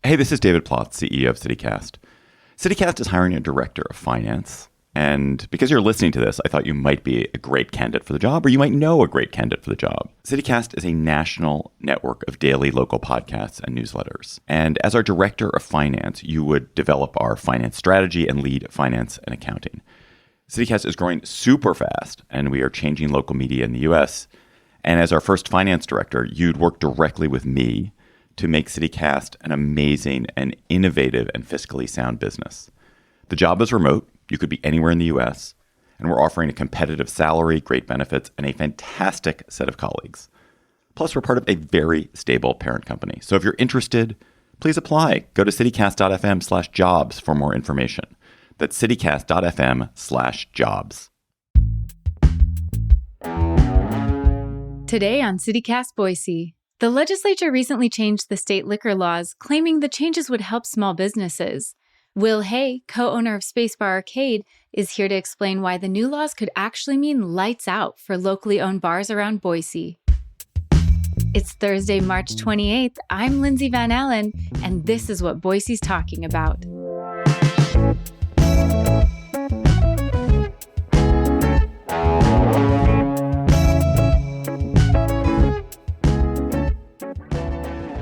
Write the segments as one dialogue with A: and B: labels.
A: Hey, this is David Plotz, CEO of CityCast. CityCast is hiring a director of finance. And because you're listening to this, I thought you might be a great candidate for the job, or you might know a great candidate for the job. CityCast is a national network of daily local podcasts and newsletters. And as our director of finance, you would develop our finance strategy and lead finance and accounting. CityCast is growing super fast, and we are changing local media in the US. And as our first finance director, you'd work directly with me to make CityCast an amazing and innovative and fiscally sound business. The job is remote. You could be anywhere in the US, and we're offering a competitive salary, great benefits, and a fantastic set of colleagues. Plus, we're part of a very stable parent company. So if you're interested, please apply. Go to citycast.fm/jobs for more information. That's citycast.fm/jobs.
B: Today on CityCast Boise, the legislature recently changed the state liquor laws, claiming the changes would help small businesses. Will Hay, co-owner of Spacebar Arcade, is here to explain why the new laws could actually mean lights out for locally owned bars around Boise. It's Thursday, March 28th. I'm Lindsay Van Allen, and this is what Boise's talking about.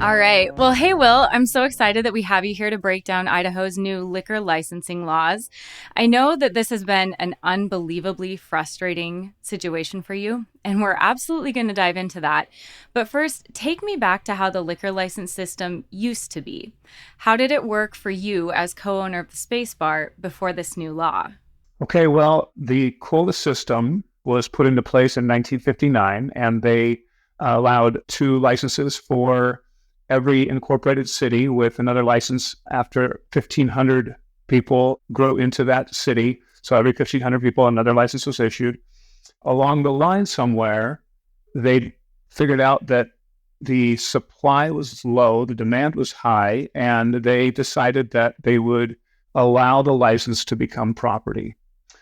B: All right. Well, hey, Will, I'm so excited that we have you here to break down Idaho's new liquor licensing laws. I know that this has been an unbelievably frustrating situation for you, and we're absolutely going to dive into that. But first, take me back to how the liquor license system used to be. How did it work for you as co-owner of the Space Bar before this new law?
C: Okay, well, the quota system was put into place in 1959, and they allowed 2 licenses for every incorporated city, with another license after 1,500 people grow into that city. So every 1,500 people, another license was issued. Along the line somewhere, they figured out that the supply was low, the demand was high, and they decided that they would allow the license to become property.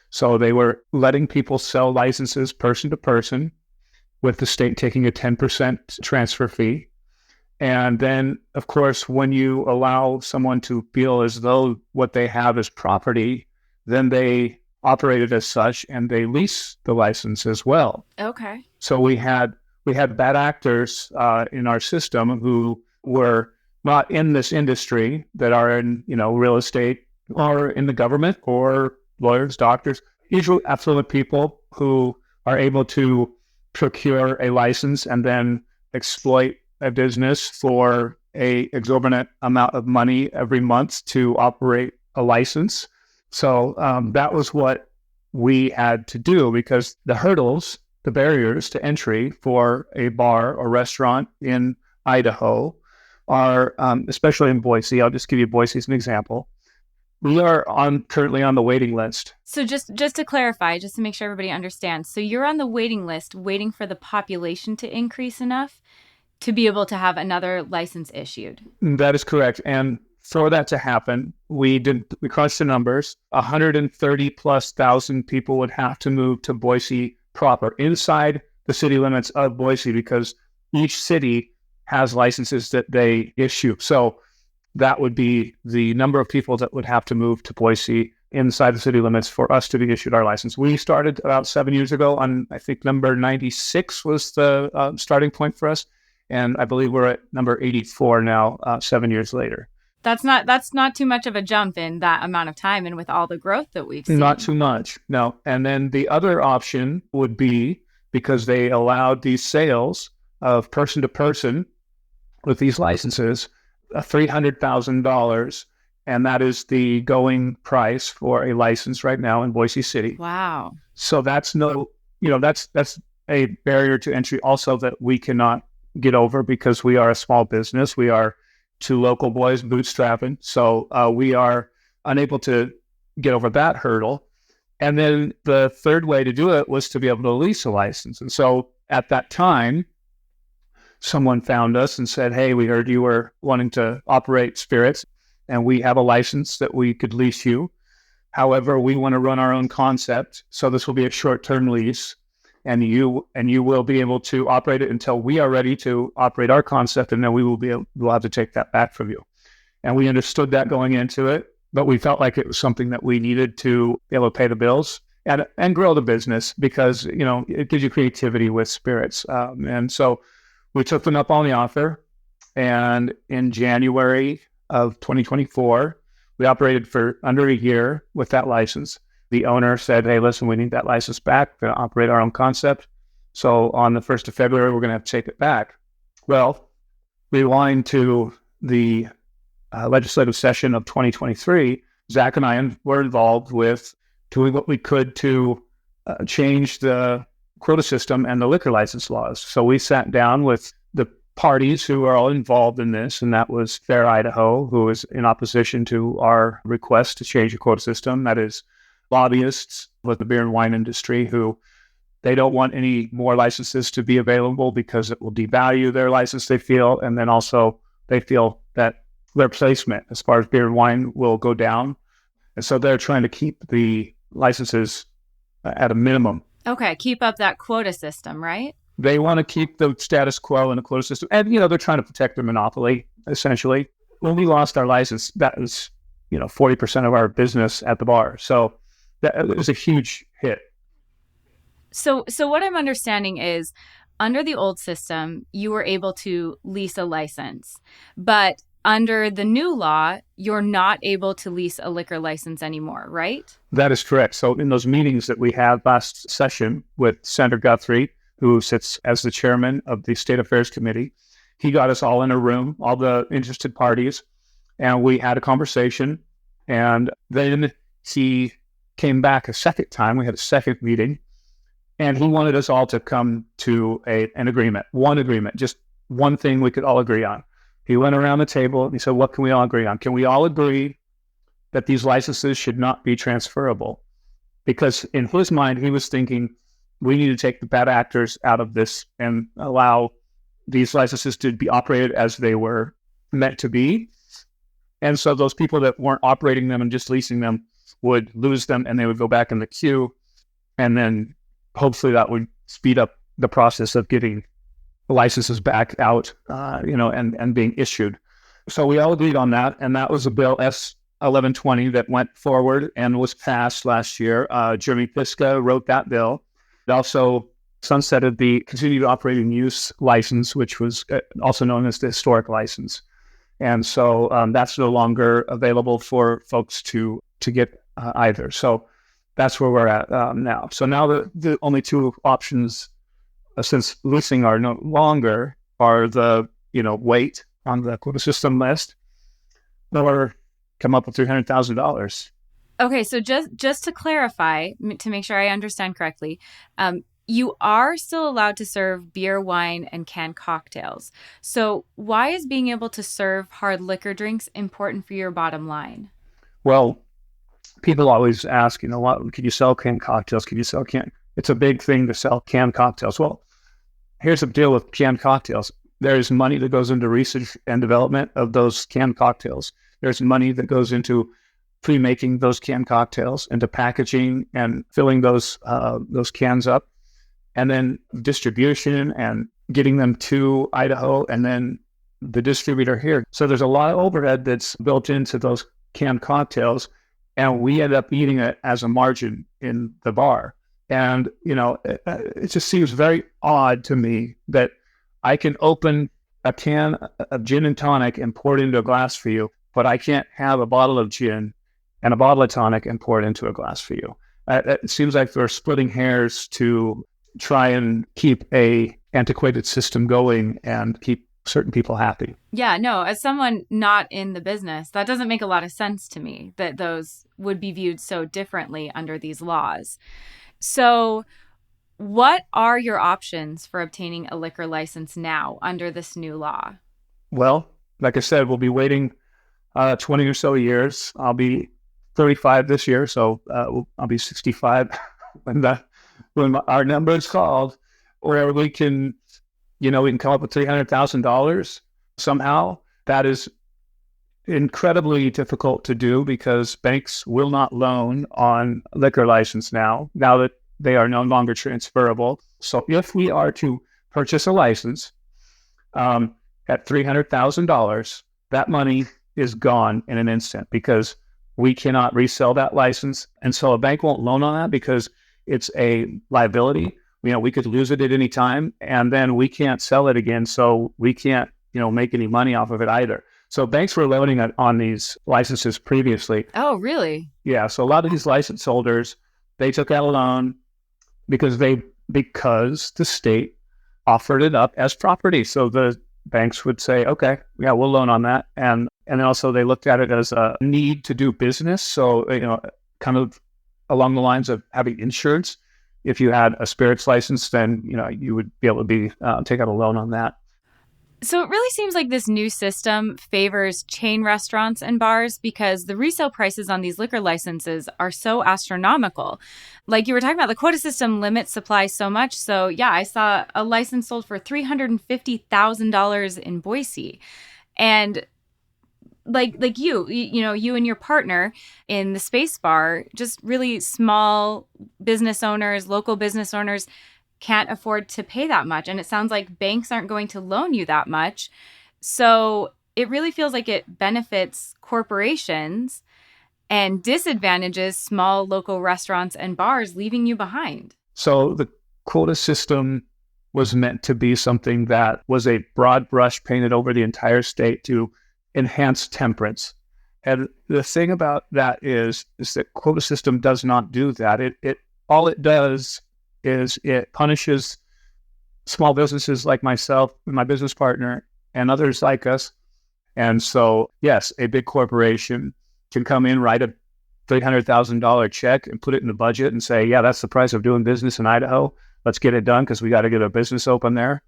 C: So they were letting people sell licenses person to person, with the state taking a 10% transfer fee. And then, of course, when you allow someone to feel as though what they have is property, then they operate it as such, and they lease the license as well.
B: Okay.
C: So we had bad actors in our system who were not in this industry, that are in real estate or in the government, or lawyers, doctors, usually affluent people who are able to procure a license and then exploit a business for a exorbitant amount of money every month to operate a license. So that was what we had to do, because the hurdles, the barriers to entry for a bar or restaurant in Idaho are, especially in Boise. I'll just give you Boise as an example. We are currently on the waiting list.
B: So just to clarify, just to make sure everybody understands. So you're on the waiting list waiting for the population to increase enough to be able to have another license issued.
C: That is correct. And for that to happen, we crunched the numbers. 130,000+ people would have to move to Boise proper, inside the city limits of Boise, because each city has licenses that they issue. So that would be the number of people that would have to move to Boise inside the city limits for us to be issued our license. We started about 7 years ago on, I think, number 96 was the starting point for us. And I believe we're at number 84 now, 7 years later.
B: That's not too much of a jump in that amount of time, and with all the growth that we've seen.
C: Not too much, no. And then the other option would be, because they allowed these sales of person to person with these licenses, $300,000, and that is the going price for a license right now in Boise City.
B: Wow.
C: So that's that's a barrier to entry also that we cannot get over, because we are a small business. We are 2 local boys bootstrapping. So we are unable to get over that hurdle. And then the third way to do it was to be able to lease a license. And so at that time, someone found us and said, hey, we heard you were wanting to operate spirits, and we have a license that we could lease you. However, we want to run our own concept. So this will be a short-term lease. And you will be able to operate it until we are ready to operate our concept, and then we'll have to take that back from you. And we understood that going into it, but we felt like it was something that we needed to be able to pay the bills and grow the business because, it gives you creativity with spirits. And so we took them up on the offer. And in January of 2024, we operated for under a year with that license. The owner said, hey, listen, we need that license back. We're going to operate our own concept. So on the 1st of February, we're going to have to take it back. Well, we wind to the legislative session of 2023. Zach and I were involved with doing what we could to change the quota system and the liquor license laws. So we sat down with the parties who are all involved in this, and that was Fair Idaho, who is in opposition to our request to change the quota system. That is lobbyists with the beer and wine industry who they don't want any more licenses to be available because it will devalue their license, they feel. And then also they feel that their placement as far as beer and wine will go down. And so they're trying to keep the licenses at a minimum.
B: Okay, keep up that quota system, right?
C: They want to keep the status quo in the quota system. And, they're trying to protect their monopoly, essentially. When we lost our license, that was, 40% of our business at the bar. So that was a huge hit.
B: So what I'm understanding is under the old system, you were able to lease a license, but under the new law, you're not able to lease a liquor license anymore, right?
C: That is correct. So in those meetings that we had last session with Senator Guthrie, who sits as the chairman of the State Affairs Committee, he got us all in a room, all the interested parties, and we had a conversation. And then he came back a second time. We had a second meeting, and he wanted us all to come to an agreement, just one thing we could all agree on. He went around the table and he said, what can we all agree on? Can we all agree that these licenses should not be transferable? Because in his mind, he was thinking, we need to take the bad actors out of this and allow these licenses to be operated as they were meant to be. And so those people that weren't operating them and just leasing them would lose them and they would go back in the queue. And then hopefully that would speed up the process of getting licenses back out, and being issued. So we all agreed on that. And that was a bill S1120 that went forward and was passed last year. Jeremy Fiska wrote that bill. It also sunsetted the continued operating use license, which was also known as the historic license. And so that's no longer available for folks to get either. So that's where we're at now. So now the only two options since leasing are no longer are the, wait on the quota system list or come up with $300,000.
B: Okay, so just to clarify, to make sure I understand correctly, you are still allowed to serve beer, wine, and canned cocktails. So why is being able to serve hard liquor drinks important for your bottom line?
C: Well, people always ask, what can you sell canned cocktails? Can you sell canned? It's a big thing to sell canned cocktails. Well, here's the deal with canned cocktails. There's money that goes into research and development of those canned cocktails. There's money that goes into pre-making those canned cocktails, into packaging and filling those cans up, and then distribution and getting them to Idaho, and then the distributor here. So there's a lot of overhead that's built into those canned cocktails, and we end up eating it as a margin in the bar. And, it just seems very odd to me that I can open a can of gin and tonic and pour it into a glass for you, but I can't have a bottle of gin and a bottle of tonic and pour it into a glass for you. It seems like they're splitting hairs to try and keep a antiquated system going and keep certain people happy.
B: Yeah, no, as someone not in the business, that doesn't make a lot of sense to me that those would be viewed so differently under these laws. So what are your options for obtaining a liquor license now under this new law?
C: Well, like I said, we'll be waiting 20 or so years. I'll be 35 this year, so I'll be 65 when our number is called, where we can come up with $300,000 somehow. That is incredibly difficult to do because banks will not loan on liquor license now that they are no longer transferable. So if we are to purchase a license at $300,000, that money is gone in an instant because we cannot resell that license. And so a bank won't loan on that because it's a liability. We could lose it at any time and then we can't sell it again. So we can't, make any money off of it either. So banks were loaning on these licenses previously.
B: Oh, really?
C: Yeah. So a lot of these license holders, they took out a loan because the state offered it up as property. So the banks would say, okay, yeah, we'll loan on that. And then also they looked at it as a need to do business. So, kind of along the lines of having insurance. If you had a spirits license, then, you would be able to take out a loan on that.
B: So it really seems like this new system favors chain restaurants and bars because the resale prices on these liquor licenses are so astronomical. Like you were talking about, the quota system limits supply so much. So yeah, I saw a license sold for $350,000 in Boise. And like you and your partner in the Space Bar, just really small business owners, local business owners, can't afford to pay that much. And it sounds like banks aren't going to loan you that much. So it really feels like it benefits corporations and disadvantages small local restaurants and bars, leaving you behind.
C: So the quota system was meant to be something that was a broad brush painted over the entire state to enhance temperance. And the thing about that is that quota system does not do that. It all it does is it punishes small businesses like myself and my business partner and others like us. And so, yes, a big corporation can come in, write a $300,000 check and put it in the budget and say, yeah, that's the price of doing business in Idaho. Let's get it done because we got to get a business open there.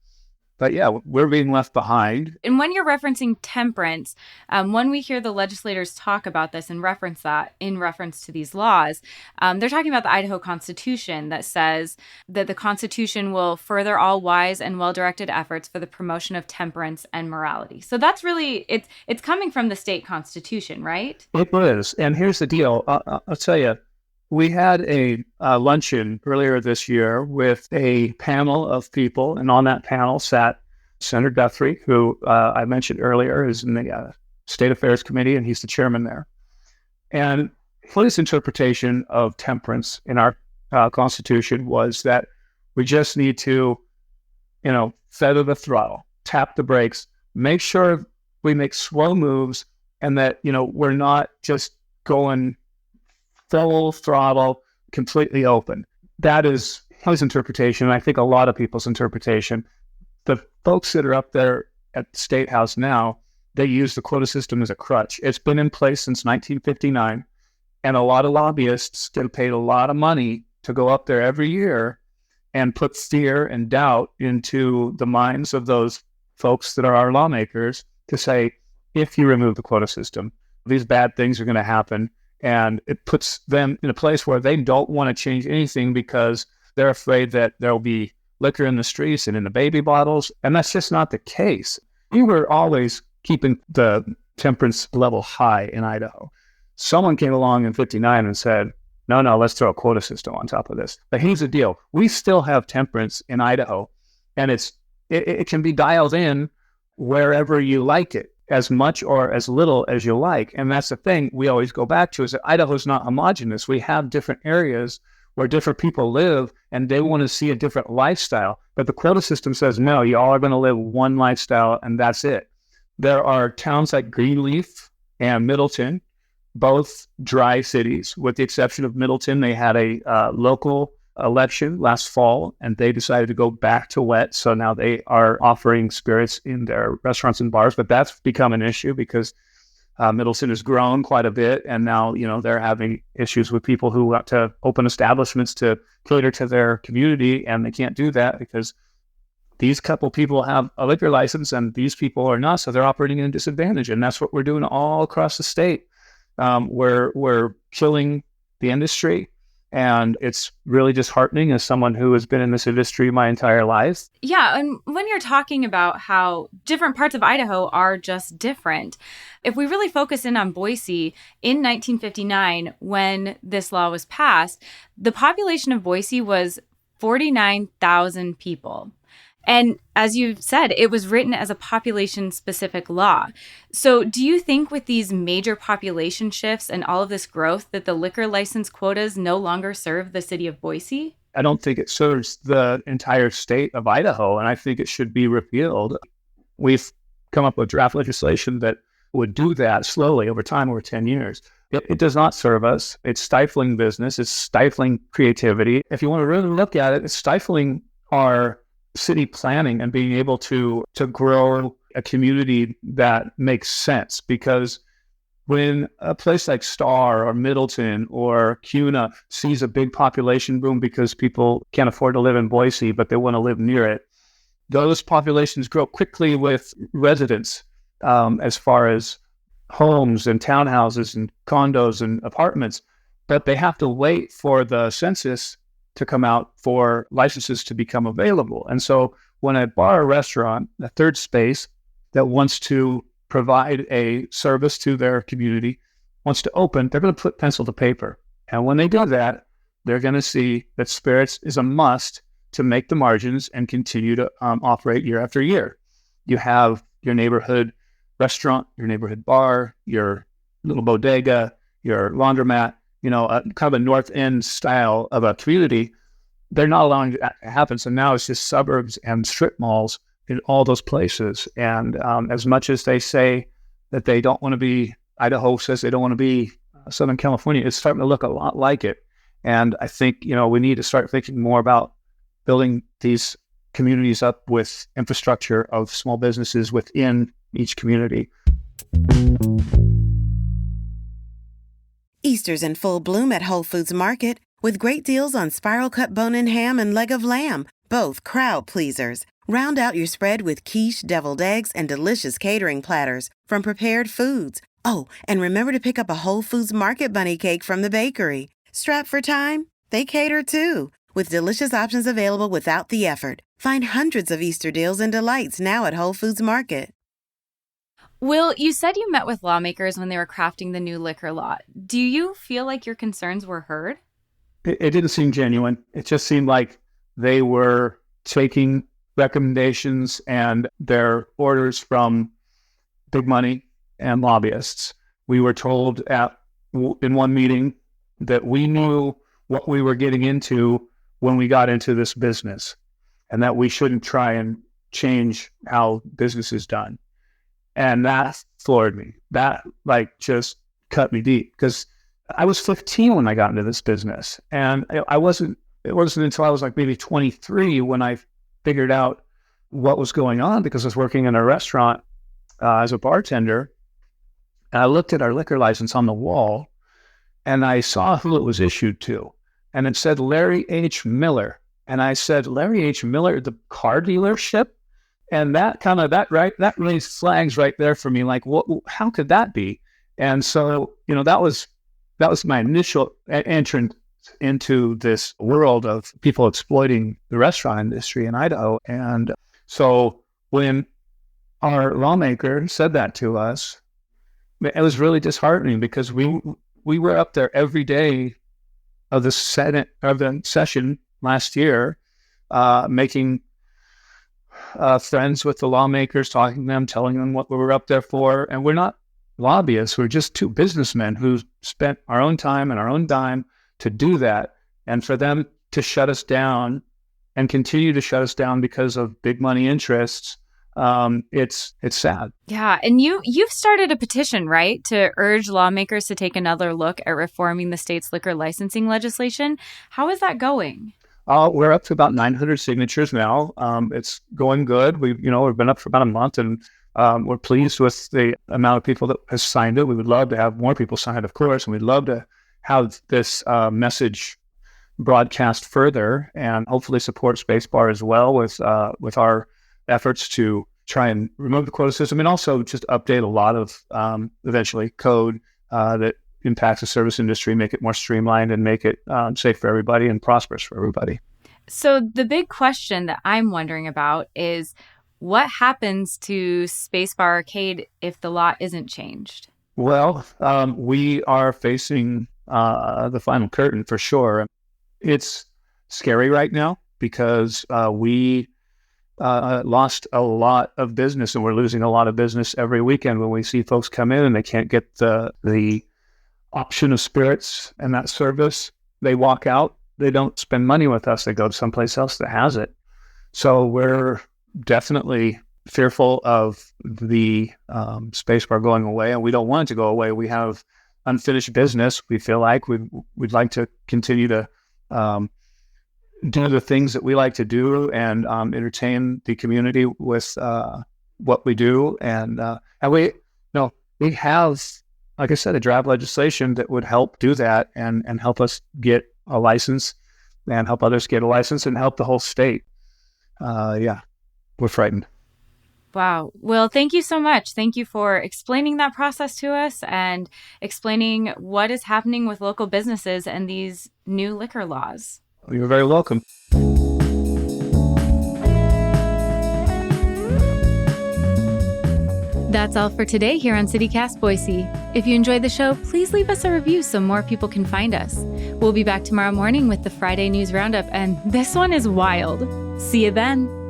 C: But yeah, we're being left behind.
B: And when you're referencing temperance, when we hear the legislators talk about this and reference that in reference to these laws, they're talking about the Idaho Constitution that says that the Constitution will further all wise and well-directed efforts for the promotion of temperance and morality. So that's really, it's coming from the state constitution, right?
C: It is. And here's the deal. I'll tell you. We had a luncheon earlier this year with a panel of people, and on that panel sat Senator Guthrie, who I mentioned earlier is in the State Affairs Committee, and he's the chairman there. And his interpretation of temperance in our Constitution was that we just need to, feather the throttle, tap the brakes, make sure we make slow moves, and that, we're not just going full throttle, completely open. That is his interpretation, and I think a lot of people's interpretation. The folks that are up there at the State House now, they use the quota system as a crutch. It's been in place since 1959, and a lot of lobbyists get paid a lot of money to go up there every year and put fear and doubt into the minds of those folks that are our lawmakers to say, if you remove the quota system, these bad things are going to happen. And it puts them in a place where they don't want to change anything because they're afraid that there'll be liquor in the streets and in the baby bottles. And that's just not the case. We were always keeping the temperance level high in Idaho. Someone came along in 59 and said, no, let's throw a quota system on top of this. But here's the deal. We still have temperance in Idaho, and it can be dialed in wherever you like it, as much or as little as you like. And that's the thing we always go back to, is that Idaho's not homogenous. We have different areas where different people live and they want to see a different lifestyle. But the quota system says, no, you all are going to live one lifestyle and that's it. There are towns like Greenleaf and Middleton, both dry cities, with the exception of Middleton. They had a local election last fall and they decided to go back to wet. So now they are offering spirits in their restaurants and bars, but that's become an issue because Middleton has grown quite a bit. And now, they're having issues with people who want to open establishments to cater to their community. And they can't do that because these couple people have a liquor license and these people are not. So they're operating in a disadvantage. And that's what we're doing all across the state. We're killing the industry. And it's really disheartening as someone who has been in this industry my entire life.
B: Yeah. And when you're talking about how different parts of Idaho are just different, if we really focus in on Boise, in 1959, when this law was passed, the population of Boise was 49,000 people. And as you said, it was written as a population-specific law. So do you think with these major population shifts and all of this growth that the liquor license quotas no longer serve the city of Boise?
C: I don't think it serves the entire state of Idaho, and I think it should be repealed. We've come up with draft legislation that would do that slowly over time, over 10 years. It does not serve us. It's stifling business. It's stifling creativity. If you want to really look at it, it's stifling our city planning and being able to grow a community that makes sense. Because when a place like Star or Middleton or Cuna sees a big population boom because people can't afford to live in Boise, but they want to live near it, those populations grow quickly with residents, as far as homes and townhouses and condos and apartments. But they have to wait for the census to come out for licenses to become available. And so when a bar or restaurant, a third space that wants to provide a service to their community, wants to open, they're going to put pencil to paper. And when they do that, they're going to see that spirits is a must to make the margins and continue to operate year after year. You have your neighborhood restaurant, your neighborhood bar, your little bodega, your laundromat, kind of a North End style of a community. They're not allowing that to happen. So now it's just suburbs and strip malls in all those places. And as much as they say that they don't want to be, Idaho says they don't want to be Southern California, it's starting to look a lot like it. And I think, we need to start thinking more about building these communities up with infrastructure of small businesses within each community.
D: Easter's in full bloom at Whole Foods Market with great deals on spiral cut bone-in ham and leg of lamb, both crowd pleasers. Round out your spread with quiche, deviled eggs, and delicious catering platters from Prepared Foods. Oh, and remember to pick up a Whole Foods Market bunny cake from the bakery. Strapped for time? They cater too, with delicious options available without the effort. Find hundreds of Easter deals and delights now at Whole Foods Market.
B: Will, you said you met with lawmakers when they were crafting the new liquor law. Do you feel like your concerns were heard?
C: It didn't seem genuine. It just seemed like they were taking recommendations and their orders from big money and lobbyists. We were told in one meeting that we knew what we were getting into when we got into this business, and that we shouldn't try and change how business is done. And that floored me. That just cut me deep, because I was 15 when I got into this business, and it wasn't until I was maybe 23 when I figured out what was going on, because I was working in a restaurant as a bartender, and I looked at our liquor license on the wall, and I saw who it was issued to, and it said Larry H. Miller, and I said, Larry H. Miller, the car dealership. And that raised flags right there for me. How could that be? And so, that was my initial entrance into this world of people exploiting the restaurant industry in Idaho. And so when our lawmaker said that to us, it was really disheartening, because we were up there every day of the session last year, making friends with the lawmakers, talking to them, telling them what we were up there for. And we're not lobbyists. We're just two businessmen who spent our own time and our own dime to do that. And for them to shut us down and continue to shut us down because of big money interests, it's sad.
B: Yeah. And you've started a petition, right, to urge lawmakers to take another look at reforming the state's liquor licensing legislation. How is that going?
C: We're up to about 900 signatures now. It's going good. We've been up for about a month, and we're pleased with the amount of people that has signed it. We would love to have more people sign it, of course, and we'd love to have this message broadcast further, and hopefully support Spacebar as well with our efforts to try and remove the quota system, and also just update a lot of eventually code that impacts the service industry, make it more streamlined, and make it safe for everybody and prosperous for everybody.
B: So the big question that I'm wondering about is, what happens to Spacebar Arcade if the law isn't changed?
C: Well, we are facing the final curtain for sure. It's scary right now, because we lost a lot of business, and we're losing a lot of business every weekend when we see folks come in and they can't get the option of spirits and that service. They walk out. They don't spend money with us. They go to someplace else that has it. So we're definitely fearful of the space bar going away, and we don't want it to go away. We have unfinished business. We feel like we'd like to continue to do the things that we like to do and entertain the community with what we do. And we have, like I said, a draft legislation that would help do that and help us get a license and help others get a license and help the whole state. We're frightened.
B: Wow. Well, thank you so much. Thank you for explaining that process to us and explaining what is happening with local businesses and these new liquor laws.
C: You're very welcome.
B: That's all for today here on CityCast Boise. If you enjoyed the show, please leave us a review so more people can find us. We'll be back tomorrow morning with the Friday News Roundup, and this one is wild. See you then.